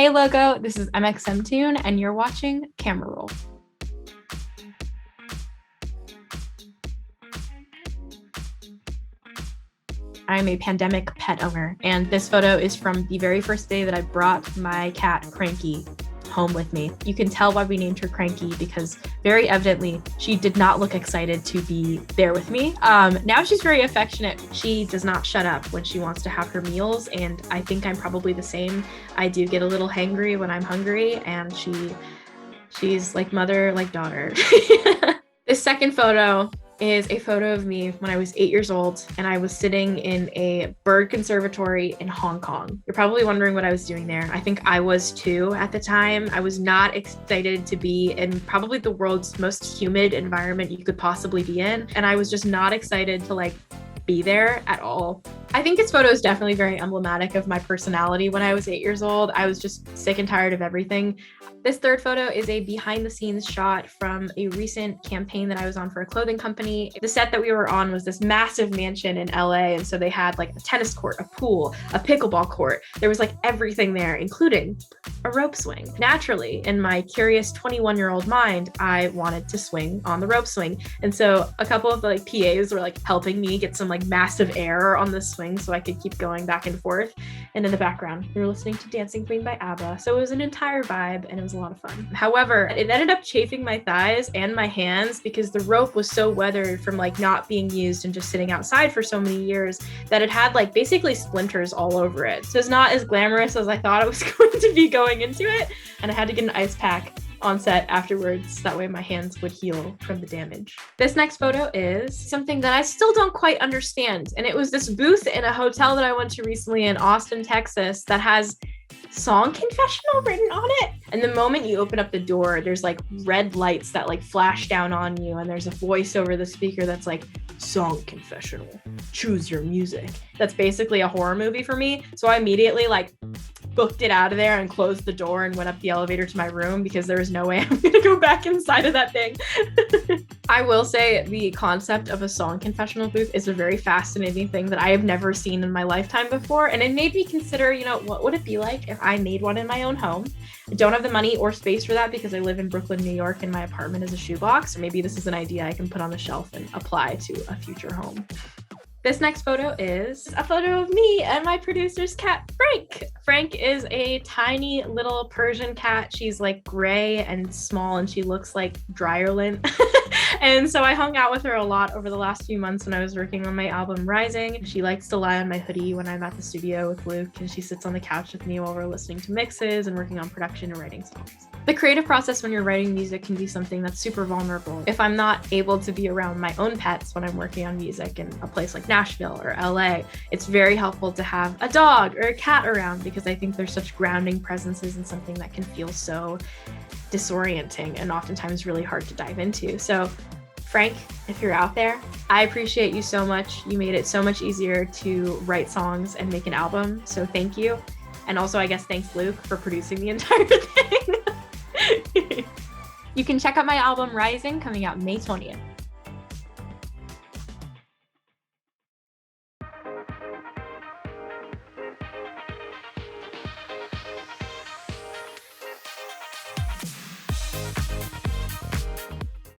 Hey logo, this is mxmtoon and you're watching Camera Roll. I'm a pandemic pet owner, and this photo is from the very first day that I brought my cat, Cranky, home with me. You can tell why we named her Cranky because very evidently she did not look excited to be there with me. Now she's very affectionate. She does not shut up when she wants to have her meals, and I think I'm probably the same. I do get a little hangry when I'm hungry, and she's like mother, like daughter. This second photo is a photo of me when I was 8 years old and I was sitting in a bird conservatory in Hong Kong. You're probably wondering what I was doing there. I think I was too at the time. I was not excited to be in probably the world's most humid environment you could possibly be in. And I was just not excited to be there at all. I think this photo is definitely very emblematic of my personality when I was 8 years old. I was just sick and tired of everything. This third photo is a behind the scenes shot from a recent campaign that I was on for a clothing company. The set that we were on was this massive mansion in LA. And so they had a tennis court, a pool, a pickleball court. There was everything there, including a rope swing. Naturally, in my curious 21-year-old mind, I wanted to swing on the rope swing. And so a couple of the PAs were helping me get some massive air on the swing so I could keep going back and forth. And in the background, we were listening to Dancing Queen by ABBA. So it was an entire vibe and it was a lot of fun. However, it ended up chafing my thighs and my hands because the rope was so weathered from not being used and just sitting outside for so many years that it had basically splinters all over it. So it's not as glamorous as I thought it was going to be going into it. And I had to get an ice pack on set afterwards. That way my hands would heal from the damage. This next photo is something that I still don't quite understand. And it was this booth in a hotel that I went to recently in Austin, Texas that has song confessional written on it. And the moment you open up the door, there's red lights that flash down on you. And there's a voice over the speaker that's song confessional, choose your music. That's basically a horror movie for me. So I immediately booked it out of there and closed the door and went up the elevator to my room because there was no way I'm gonna go back inside of that thing. I will say the concept of a song confessional booth is a very fascinating thing that I have never seen in my lifetime before. And it made me consider, what would it be like if I made one in my own home? I don't have the money or space for that because I live in Brooklyn, New York, and my apartment is a shoebox. Or maybe this is an idea I can put on the shelf and apply to a future home. This next photo is a photo of me and my producer's cat, Frank. Frank is a tiny little Persian cat. She's gray and small and she looks like dryer lint. And so I hung out with her a lot over the last few months when I was working on my album Rising. She likes to lie on my hoodie when I'm at the studio with Luke, and she sits on the couch with me while we're listening to mixes and working on production and writing songs. The creative process when you're writing music can be something that's super vulnerable. If I'm not able to be around my own pets when I'm working on music in a place like Nashville or LA, it's very helpful to have a dog or a cat around because I think they're such grounding presences and something that can feel so disorienting and oftentimes really hard to dive into. So Frank, if you're out there, I appreciate you so much. You made it so much easier to write songs and make an album. So thank you. And also, I guess, thanks Luke for producing the entire thing. You can check out my album Rising coming out May 20th.